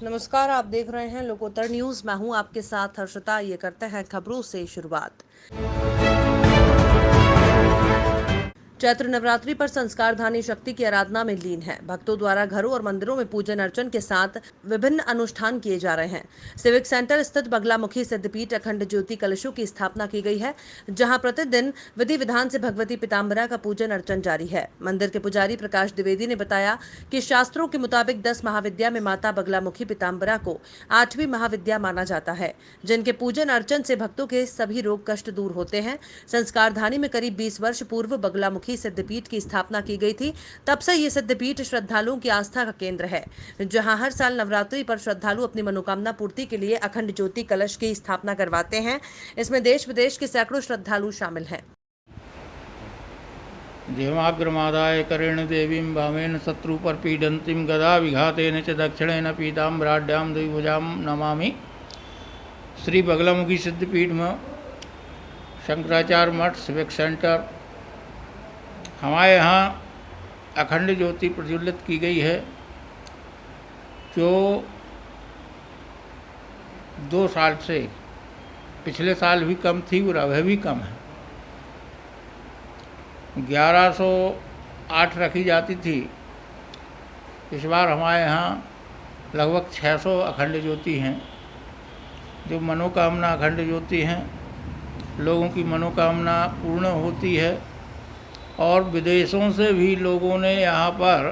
नमस्कार, आप देख रहे हैं लोकोत्तर न्यूज। मैं हूं आपके साथ हर्षिता। ये करते हैं खबरों से शुरुआत। चैत्र नवरात्रि पर संस्कारधानी शक्ति की आराधना में लीन है। भक्तों द्वारा घरों और मंदिरों में पूजन अर्चन के साथ विभिन्न अनुष्ठान किए जा रहे हैं। सिविक सेंटर स्थित बगलामुखी सिद्धपीठ अखंड ज्योति कलशों की स्थापना की गई है, जहां प्रतिदिन विधि विधान से भगवती पीताम्बरा का पूजन अर्चन जारी है। मंदिर के पुजारी प्रकाश द्विवेदी ने बताया कि शास्त्रों के मुताबिक 10 महाविद्या में माता बगलामुखी पीताम्बरा को 8वीं महाविद्या माना जाता है, जिनके पूजन अर्चन से भक्तों के सभी रोग कष्ट दूर होते हैं। संस्कारधानी में करीब 20 वर्ष पूर्व बगलामुखी सिद्धपीठ की स्थापना की गई थी। तब से ये सिद्धपीठ श्रद्धालुओं की आस्था का केंद्र है, जहां हर साल नवरात्रि पर श्रद्धालु अपनी मनोकामना पूर्ति के लिए अखंड ज्योति कलश की स्थापना करवाते हैं। इसमें देश विदेश के सैकड़ों श्रद्धालु शामिल हैं। देवाग्रमादाय करेण देवीं वामेन शत्रुपर पीडन्तीं गदा विघातेन च दक्षिणेन पीताम्बराढ्यां द्विभुजां नमामि। श्री बगलामुखी सिद्धपीठ में शंकराचार्य मठ सिविक सेंटर हमारे यहाँ अखंड ज्योति प्रज्वलित की गई है, जो 2 साल से, पिछले साल भी कम थी और अब भी कम है। 1108 रखी जाती थी, इस बार हमारे यहाँ लगभग 600 अखंड ज्योति हैं, जो मनोकामना अखंड ज्योति हैं। लोगों की मनोकामना पूर्ण होती है और विदेशों से भी लोगों ने यहाँ पर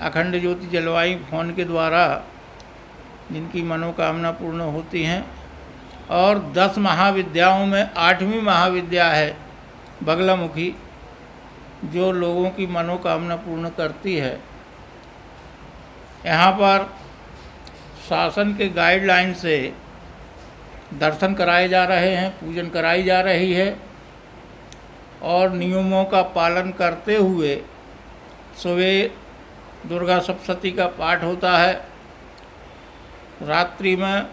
अखंड ज्योति जलवाई फोन के द्वारा, जिनकी मनोकामना पूर्ण होती हैं। और 10 महाविद्याओं में 8वीं महाविद्या है बगलामुखी, जो लोगों की मनोकामना पूर्ण करती है। यहाँ पर शासन के गाइडलाइन से दर्शन कराए जा रहे हैं, पूजन कराई जा रही है और नियमों का पालन करते हुए सुबह दुर्गा सप्तशती का पाठ होता है। रात्रि में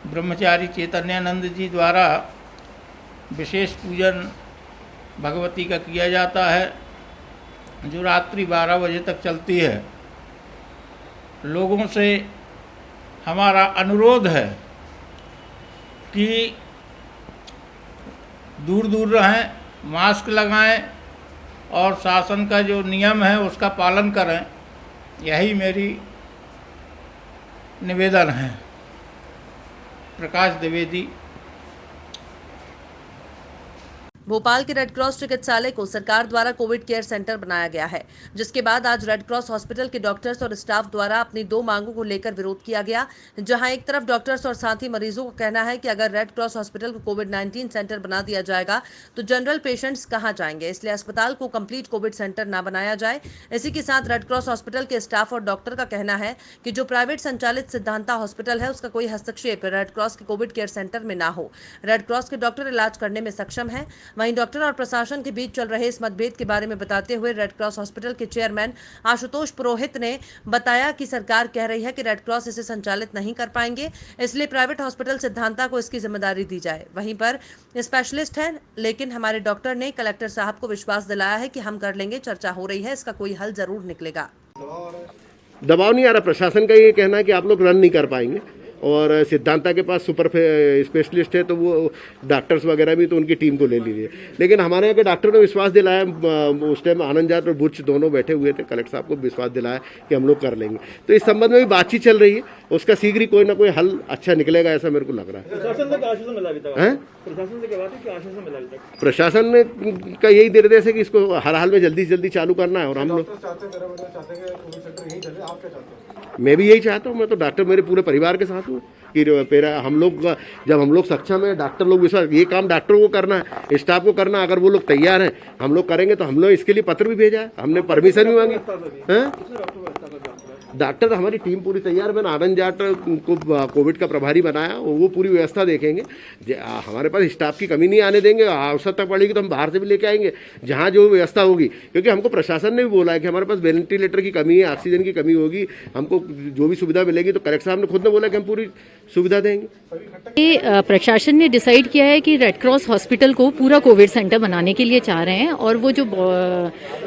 ब्रह्मचारी चैतन्यानंद जी द्वारा विशेष पूजन भगवती का किया जाता है, जो रात्रि 12 बजे तक चलती है। लोगों से हमारा अनुरोध है कि दूर दूर रहें, मास्क लगाएं और शासन का जो नियम है उसका पालन करें। यही मेरी निवेदन है। प्रकाश द्विवेदी। भोपाल के रेड क्रॉस चिकित्सालय को सरकार द्वारा कोविड केयर सेंटर बनाया गया है, जिसके बाद आज रेड क्रॉस हॉस्पिटल के डॉक्टर्स और स्टाफ द्वारा अपनी 2 मांगों को लेकर विरोध किया गया। जहां एक तरफ डॉक्टर्स और साथ ही मरीजों का कहना है कि अगर रेड क्रॉस हॉस्पिटल को कोविड-19 सेंटर बना दिया जाएगा तो जनरल पेशेंट्स कहां जाएंगे, इसलिए अस्पताल को कंप्लीट कोविड सेंटर न बनाया जाए। इसी के साथ रेड क्रॉस हॉस्पिटल के स्टाफ और डॉक्टर का कहना है कि जो प्राइवेट संचालित सिद्धांता हॉस्पिटल है, उसका कोई हस्तक्षेप रेड क्रॉस के कोविड केयर सेंटर में ना हो। रेड क्रॉस के डॉक्टर इलाज करने में सक्षम है। वहीं डॉक्टर और प्रशासन के बीच चल रहे इस मतभेद के बारे में बताते हुए रेड क्रॉस हॉस्पिटल के चेयरमैन आशुतोष पुरोहित ने बताया कि सरकार कह रही है कि रेड क्रॉस इसे संचालित नहीं कर पाएंगे, इसलिए प्राइवेट हॉस्पिटल सिद्धांता को इसकी जिम्मेदारी दी जाए। वहीं पर स्पेशलिस्ट हैं, लेकिन हमारे डॉक्टर ने कलेक्टर साहब को विश्वास दिलाया है कि हम कर लेंगे। चर्चा हो रही है, इसका कोई हल जरूर निकलेगा। दबाव नहीं आ रहा। प्रशासन का ये कहना है कि आप लोग रन नहीं कर पाएंगे और सिद्धांता के पास सुपर स्पेशलिस्ट है, तो वो डॉक्टर्स वगैरह भी तो उनकी टीम को ले लीजिए। लेकिन हमारे यहाँ के डॉक्टर ने विश्वास दिलाया, उस टाइम आनंद जाट और बुच दोनों बैठे हुए थे, कलेक्टर साहब को विश्वास दिलाया कि हम लोग कर लेंगे। तो इस संबंध में भी बातचीत चल रही है, उसका शीघ्र ही कोई ना कोई हल अच्छा निकलेगा, ऐसा मेरे को लग रहा है। प्रशासन ने का यही निर्देश है कि इसको हर हाल में जल्दी से जल्दी चालू करना है। और हम लोग, मैं भी यही चाहता हूँ। मैं तो डॉक्टर मेरे पूरे परिवार के साथ हूँ कि हम लोग जब हम लोग सक्षम है, डॉक्टर लोग विश्वास, ये काम डॉक्टरों को करना है, स्टाफ को करना है। अगर वो लोग तैयार हैं, हम लोग करेंगे। तो हम लोग इसके लिए पत्र भी भेजा है, हमने परमिशन भी मांगी है। डॉक्टर हमारी टीम पूरी तैयार। मैंने आनंद जाट को कोविड का प्रभारी बनाया, वो पूरी व्यवस्था देखेंगे। हमारे पास स्टाफ की कमी नहीं आने देंगे। आवश्यकता पड़ेगी तो हम बाहर से भी लेके आएंगे, जहाँ जो व्यवस्था होगी। क्योंकि हमको प्रशासन ने भी बोला है कि हमारे पास वेंटिलेटर की कमी है, ऑक्सीजन की कमी होगी, हमको जो भी सुविधा मिलेगी। तो कलेक्टर साहब ने खुद ने बोला कि हम पूरी सुविधा देंगे। प्रशासन ने डिसाइड किया है कि रेड क्रॉस हॉस्पिटल को पूरा कोविड सेंटर बनाने के लिए चाह रहे हैं। और वो जो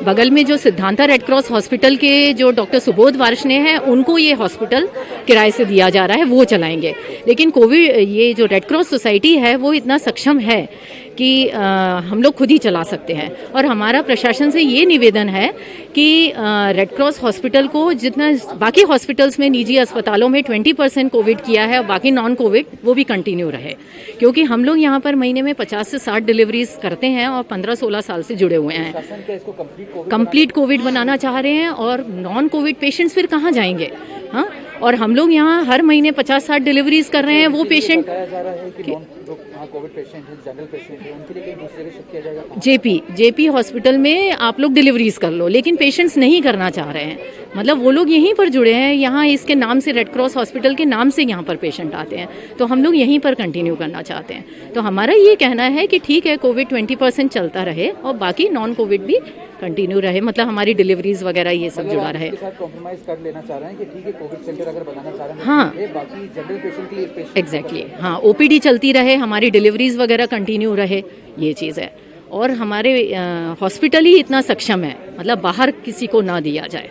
बगल में जो सिद्धांता रेड क्रॉस हॉस्पिटल के जो डॉक्टर सुबोध वार्ष बने हैं उनको ये हॉस्पिटल किराए से दिया जा रहा है, वो चलाएंगे। लेकिन कोविड ये जो रेड क्रॉस सोसाइटी है वो इतना सक्षम है कि हम लोग खुद ही चला सकते हैं। और हमारा प्रशासन से ये निवेदन है कि रेड क्रॉस हॉस्पिटल को जितना बाकी हॉस्पिटल्स में, निजी अस्पतालों में 20% कोविड किया है, बाकी नॉन कोविड वो भी कंटिन्यू रहे, क्योंकि हम लोग यहाँ पर महीने में 50 से 60 डिलीवरीज करते हैं और 15-16 साल से जुड़े हुए हैं। कंप्लीट कोविड बनाना चाह रहे हैं और नॉन कोविड पेशेंट्स फिर कहाँ जाएंगे? हाँ, और हम लोग यहाँ हर महीने 50-60 डिलीवरीज कर रहे हैं। वो पेशेंट कोविड पेशेंट है, जनरल पेशेंट है, उनके लिए कहीं दूसरे शिफ्ट किया जाएगा? जेपी हॉस्पिटल में आप लोग डिलीवरीज कर लो, लेकिन पेशेंट्स नहीं करना चाह रहे हैं। मतलब वो लोग यहीं पर जुड़े हैं, यहाँ इसके नाम से, रेड क्रॉस हॉस्पिटल के नाम से यहाँ पर पेशेंट आते हैं, तो हम लोग यहीं पर कंटिन्यू करना चाहते हैं। तो हमारा ये कहना है कि ठीक है, कोविड 20% चलता रहे और बाकी नॉन कोविड भी कंटिन्यू रहे, मतलब हमारी डिलीवरीज वगैरह ये सब जुड़ा रहे। कॉम्प्रोमाइज कर लेना चाह रहे हैं कि ठीक है, कोविड सेंटर अगर बनाना चाह रहे हैं, हाँ, बाकी जनरल पेशेंट के लिए एग्जैक्टली, हाँ, ओपीडी चलती रहे, हमारी डिलीवरीज वगैरह कंटिन्यू रहे, ये चीज़ है। और हमारे हॉस्पिटल ही इतना सक्षम है, मतलब बाहर किसी को ना दिया जाए।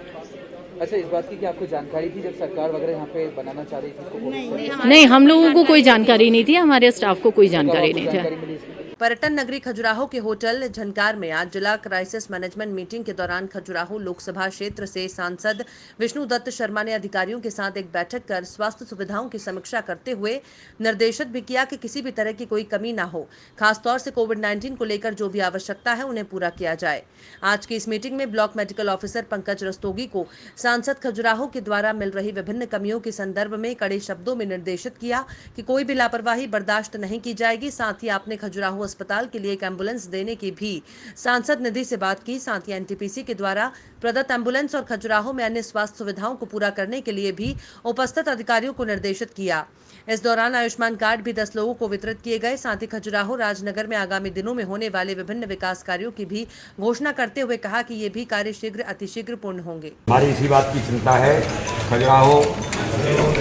अच्छा, इस बात की कि आपको जानकारी थी जब सरकार वगैरह यहाँ पे बनाना चाह रही थी? नहीं, हम लोगों को कोई जानकारी नहीं थी, हमारे स्टाफ को कोई जानकारी नहीं थी। पर्यटन नगरी खजुराहो के होटल झनकार में आज जिला क्राइसिस मैनेजमेंट मीटिंग के दौरान खजुराहो लोकसभा क्षेत्र से सांसद विष्णु दत्त शर्मा ने अधिकारियों के साथ एक बैठक कर स्वास्थ्य सुविधाओं की समीक्षा करते हुए निर्देशित भी किया कि किसी भी तरह की कोई कमी न हो, खासतौर से कोविड-19 को लेकर जो भी आवश्यकता है उन्हें पूरा किया जाए। आज की इस मीटिंग में block medical officer Pankaj Rastogi को सांसद खजुराहो के द्वारा मिल रही विभिन्न कमियों के संदर्भ में कड़े शब्दों में निर्देशित किया कि कोई भी लापरवाही बर्दाश्त नहीं की जाएगी। साथ ही आपने खजुराहो अस्पताल के लिए एक एम्बुलेंस देने की भी सांसद निधि से बात की। साथ ही एनटीपीसी के द्वारा प्रदत्त एम्बुलेंस और खजुराहो में अन्य स्वास्थ्य सुविधाओं को पूरा करने के लिए भी उपस्थित अधिकारियों को निर्देशित किया। इस दौरान आयुष्मान कार्ड भी 10 लोगों को वितरित किए गए। साथ ही खजुराहो राजनगर में आगामी दिनों में होने वाले विभिन्न विकास कार्यों की भी घोषणा करते हुए कहा कि ये भी कार्य शीघ्र अतिशीघ्र पूर्ण होंगे। हमारी इसी बात की चिंता है, खजुराहो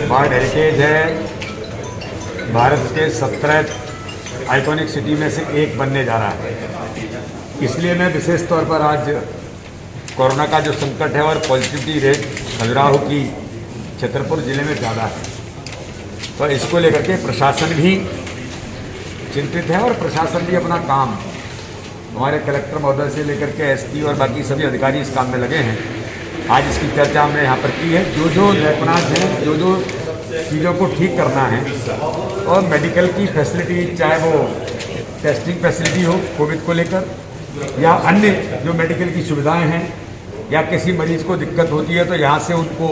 वर्ल्ड हेरिटेज है, भारत के 17 आइकॉनिक सिटी में से एक बनने जा रहा है। इसलिए मैं विशेष तौर पर आज कोरोना का जो संकट है और पॉजिटिविटी रेट खजुराहो की छतरपुर जिले में ज़्यादा है, तो इसको लेकर के प्रशासन भी चिंतित है और प्रशासन भी अपना काम, हमारे कलेक्टर महोदय से लेकर के एसपी और बाकी सभी अधिकारी इस काम में लगे हैं। आज इसकी चर्चा हमने यहाँ पर की है। जो लेपनाज हैं, जो चीज़ों को ठीक करना है, और मेडिकल की फैसिलिटी, चाहे वो टेस्टिंग फैसिलिटी हो कोविड को लेकर, या अन्य जो मेडिकल की सुविधाएं हैं, या किसी मरीज को दिक्कत होती है तो यहाँ से उनको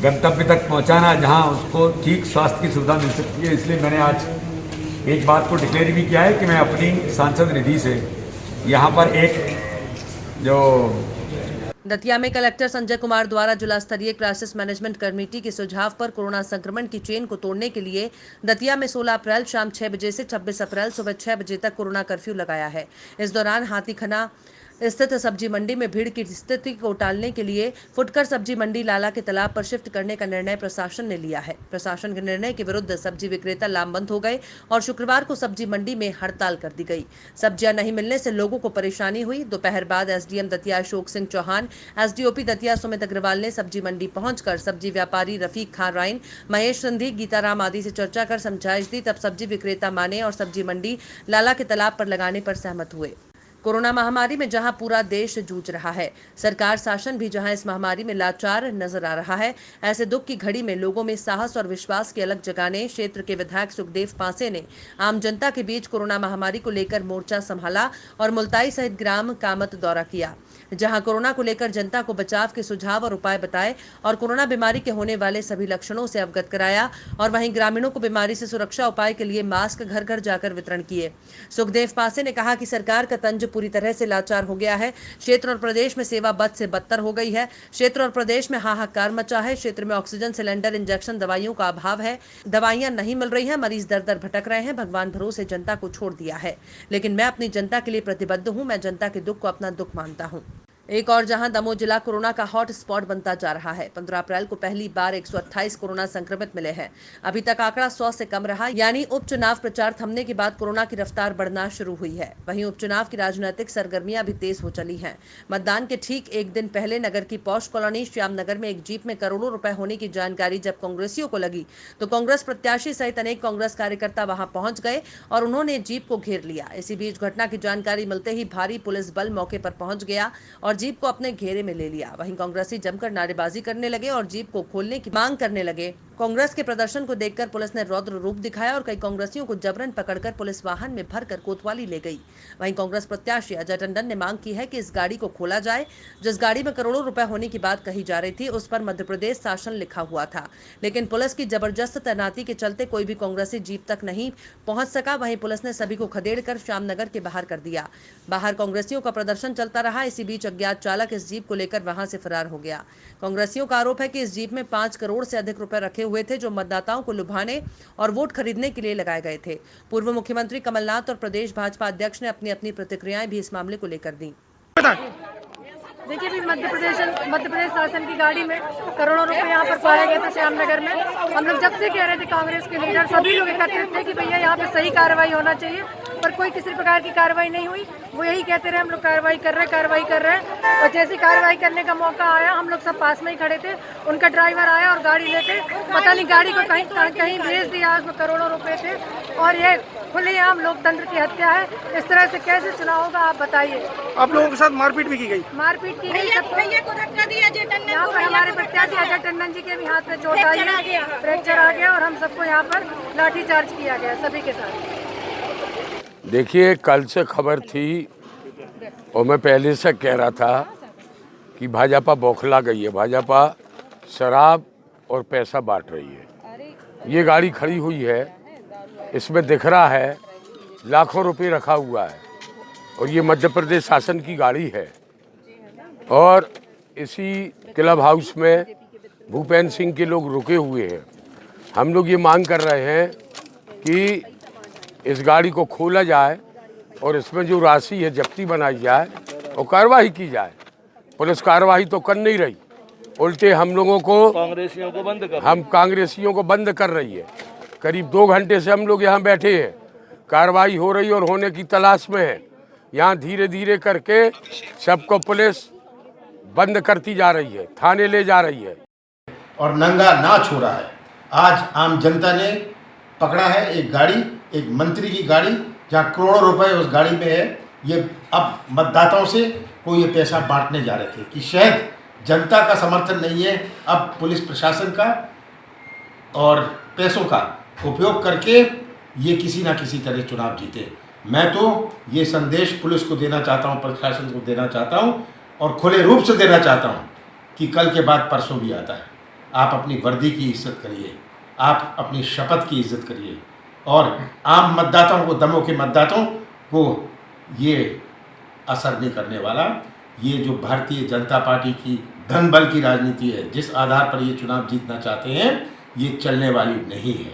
गंतव्य तक पहुँचाना जहाँ उसको ठीक स्वास्थ्य की सुविधा मिल सकती है। इसलिए मैंने आज एक बात को डिक्लेयर भी किया है कि मैं अपनी सांसद निधि से यहाँ पर एक जो दतिया में कलेक्टर संजय कुमार द्वारा जिला स्तरीय क्राइसिस मैनेजमेंट कमेटी के सुझाव पर कोरोना संक्रमण की चेन को तोड़ने के लिए दतिया में 16 अप्रैल शाम 6 बजे से 26 अप्रैल सुबह 6 बजे तक कोरोना कर्फ्यू लगाया है। इस दौरान हाथीखाना स्थित सब्जी मंडी में भीड़ की स्थिति को टालने के लिए फुटकर सब्जी मंडी लाला के तालाब पर शिफ्ट करने का निर्णय प्रशासन ने लिया है। प्रशासन के निर्णय के विरुद्ध सब्जी विक्रेता लामबंद हो गए और शुक्रवार को सब्जी मंडी में हड़ताल कर दी गई। सब्जियां नहीं मिलने से लोगों को परेशानी हुई। दोपहर बाद एसडीएम दतिया अशोक सिंह चौहान, एसडीओपी दतिया सुमित अग्रवाल ने सब्जी मंडी पहुंचकर सब्जी व्यापारी रफीक खान राइन, महेश संधी, गीताराम आदि से चर्चा कर समझाइश दी। तब सब्जी विक्रेता माने और सब्जी मंडी लाला के तालाब पर लगाने पर सहमत हुए। कोरोना महामारी में जहां पूरा देश जूझ रहा है, सरकार शासन भी जहां इस महामारी में लाचार नजर आ रहा है, ऐसे दुख की घड़ी में लोगों में साहस और विश्वास की अलग जगाने क्षेत्र के विधायक सुखदेव पांसे ने आम जनता के बीच कोरोना महामारी को लेकर मोर्चा संभाला और मुल्ताई सहित ग्राम कामत दौरा किया, जहां कोरोना को लेकर जनता को बचाव के सुझाव और उपाय बताए और कोरोना बीमारी के होने वाले सभी लक्षणों से अवगत कराया। और वहीं ग्रामीणों को बीमारी से सुरक्षा उपाय के लिए मास्क घर घर जाकर वितरण किए। सुखदेव पांसे ने कहा कि सरकार का तंज पूरी तरह से लाचार हो गया है। क्षेत्र और प्रदेश में सेवा बद से बदतर हो गई है। क्षेत्र और प्रदेश में हाहाकार मचा है। क्षेत्र में ऑक्सीजन सिलेंडर, इंजेक्शन, दवाइयों का अभाव है। दवाइयां नहीं मिल रही हैं। मरीज दर दर भटक रहे हैं। भगवान भरोसे जनता को छोड़ दिया है, लेकिन मैं अपनी जनता के लिए प्रतिबद्ध हूं। मैं जनता के दुख को अपना दुख मानता हूं। एक और जहां दमोह जिला कोरोना का हॉट स्पॉट बनता जा रहा है। 15 अप्रैल को पहली बार 128 कोरोना संक्रमित मिले हैं। अभी तक आंकड़ा 100 से कम रहा, यानी उपचुनाव प्रचार थमने के बाद कोरोना की रफ्तार बढ़ना शुरू हुई है। वहीं उपचुनाव की राजनीतिक सरगर्मियां भी तेज हो चली हैं। मतदान के ठीक एक दिन पहले नगर की पॉश कॉलोनी श्यामनगर में एक जीप में करोड़ों रुपए होने की जानकारी जब कांग्रेसियों को लगी तो कांग्रेस प्रत्याशी सहित अनेक कांग्रेस कार्यकर्ता वहां पहुंच गए और उन्होंने जीप को घेर लिया। इसी बीच घटना की जानकारी मिलते ही भारी पुलिस बल मौके पर पहुंच गया और जीप को अपने घेरे में ले लिया। वहीं कांग्रेसी जमकर नारेबाजी करने लगे और जीप को खोलने की मांग करने लगे। कांग्रेस के प्रदर्शन को देखकर पुलिस ने रौद्र रूप दिखाया और कई कांग्रेसियों को जबरन पकड़कर पुलिस वाहन में भरकर कोतवाली ले गई। वहीं कांग्रेस प्रत्याशी अजय टंडन ने मांग की है कि इस गाड़ी को खोला जाए। जिस गाड़ी में करोड़ों रुपए होने की बात कही जा रही थी उस पर मध्य प्रदेश शासन लिखा हुआ था, लेकिन पुलिस की जबरदस्त तैनाती के चलते कोई भी कांग्रेसी जीप तक नहीं पहुंच सका। वहीं पुलिस ने सभी को खदेड़कर श्यामनगर के बाहर कर दिया। बाहर कांग्रेसियों का प्रदर्शन चलता रहा। इसी बीच अज्ञात चालक इस जीप को लेकर वहां से फरार हो गया। कांग्रेसियों का आरोप है कि इस जीप में 5 करोड़ से अधिक रुपए रखे हुए थे जो मतदाताओं को लुभाने और वोट खरीदने के लिए लगाए गए थे। पूर्व मुख्यमंत्री कमलनाथ और प्रदेश भाजपा अध्यक्ष ने अपनी अपनी प्रतिक्रियाएं भी इस मामले को लेकर दी। देखिए भी मध्य प्रदेश शासन की गाड़ी में करोड़ों रुपए यहाँ पर पाए गए थे श्यामनगर में। हम लोग जब से कह रहे थे, कांग्रेस के लीडर सभी लोग एकत्रित थे कि भैया यहाँ पे सही कार्रवाई होना चाहिए, पर कोई किसी प्रकार की कार्रवाई नहीं हुई। वो यही कहते रहे हम लोग कार्रवाई कर रहे हैं। और जैसे कार्रवाई करने का मौका आया, हम लोग सब पास में ही खड़े थे, उनका ड्राइवर आया और गाड़ी लेके पता नहीं गाड़ी को कहीं भेज दिया। उसमें करोड़ों रुपए थे और ये खुलेआम लोकतंत्र की हत्या है। इस तरह से कैसे चुनाव होगा आप बताइए। आप लोगों के साथ मारपीट भी की गई? मारपीट की गई। यहाँ पर हमारे प्रत्याशी अजय टंडन जी के भी हाथ में चोट आई है, फ्रैक्चर आ गया और हम सबको यहाँ पर लाठीचार्ज किया गया सभी के साथ। देखिए, कल से खबर थी और मैं पहले से कह रहा था कि भाजपा बौखला गई है। भाजपा शराब और पैसा बांट रही है। ये गाड़ी खड़ी हुई है, इसमें दिख रहा है लाखों रुपए रखा हुआ है और ये मध्य प्रदेश शासन की गाड़ी है। और इसी क्लब हाउस में भूपेंद्र सिंह के लोग रुके हुए हैं। हम लोग ये मांग कर रहे हैं कि इस गाड़ी को खोला जाए और इसमें जो राशि है जब्ती बनाई जाए और कार्रवाई की जाए। पुलिस कार्रवाई तो कर नहीं रही, उल्टे हम लोगों को कांग्रेसियों को बंद कर रही है। करीब 2 घंटे से हम लोग यहाँ बैठे हैं, कार्रवाई हो रही और होने की तलाश में है। यहाँ धीरे धीरे करके सबको पुलिस बंद करती जा रही है, थाने ले जा रही है और नंगा नाच हो रहा है। आज आम जनता ने पकड़ा है एक गाड़ी, एक मंत्री की गाड़ी, जहाँ करोड़ों रुपए उस गाड़ी में है। ये अब मतदाताओं से कोई ये पैसा बांटने जा रहे थे कि शायद जनता का समर्थन नहीं है। अब पुलिस प्रशासन का और पैसों का उपयोग करके ये किसी ना किसी तरह चुनाव जीते। मैं तो ये संदेश पुलिस को देना चाहता हूँ, प्रशासन को देना चाहता हूँ और खुले रूप से देना चाहता हूँ कि कल के बाद परसों भी आता है। आप अपनी वर्दी की इज्जत करिए, आप अपनी शपथ की इज्जत करिए और आम मतदाताओं को, दमोह के मतदाताओं को ये असर नहीं करने वाला। ये जो भारतीय जनता पार्टी की धन बल की राजनीति है, जिस आधार पर ये चुनाव जीतना चाहते हैं, ये चलने वाली नहीं है।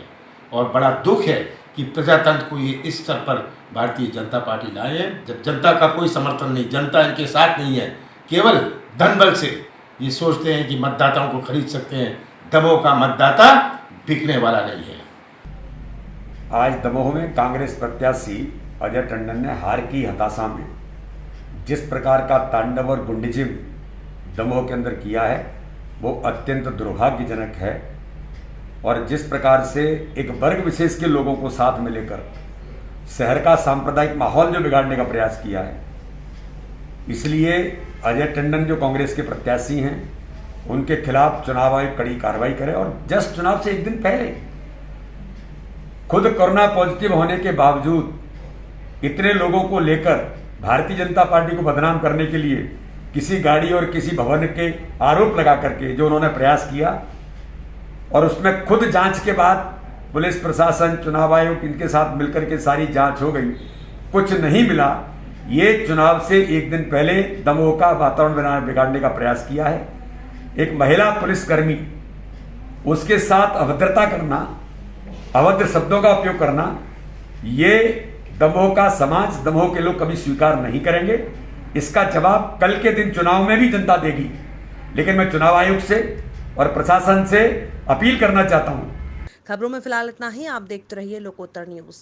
और बड़ा दुख है कि प्रजातंत्र को ये इस स्तर पर भारतीय जनता पार्टी लाए हैं, जब जनता का कोई समर्थन नहीं, जनता इनके साथ नहीं है। केवल धन बल से ये सोचते हैं कि मतदाताओं को खरीद सकते हैं। दमोह का मतदाता बिकने वाला नहीं है। आज दमोह में कांग्रेस प्रत्याशी अजय टंडन ने हार की हताशा में जिस प्रकार का तांडव और गुंडीजिम दमोह के अंदर किया है वो अत्यंत दुर्भाग्यजनक है। और जिस प्रकार से एक वर्ग विशेष के लोगों को साथ में लेकर शहर का सांप्रदायिक माहौल जो बिगाड़ने का प्रयास किया है, इसलिए अजय टंडन जो कांग्रेस के प्रत्याशी हैं उनके खिलाफ चुनाव आयोग कड़ी कार्रवाई करे। और जस्ट चुनाव से एक दिन पहले खुद कोरोना पॉजिटिव होने के बावजूद इतने लोगों को लेकर भारतीय जनता पार्टी को बदनाम करने के लिए किसी गाड़ी और किसी भवन के आरोप लगा करके जो उन्होंने प्रयास किया और उसमें खुद जांच के बाद पुलिस प्रशासन, चुनाव आयोग इनके साथ मिलकर के सारी जांच हो गई, कुछ नहीं मिला। ये चुनाव से एक दिन पहले दमोह का वातावरण बिगाड़ने का प्रयास किया है। एक महिला पुलिसकर्मी, उसके साथ अभद्रता करना, अभद्र शब्दों का उपयोग करना, ये दमोह का समाज, दमोह के लोग कभी स्वीकार नहीं करेंगे। इसका जवाब कल के दिन चुनाव में भी जनता देगी। लेकिन मैं चुनाव आयोग से और प्रशासन से अपील करना चाहता हूं। खबरों में फिलहाल इतना ही। आप देखते रहिए लोकोत्तर न्यूज।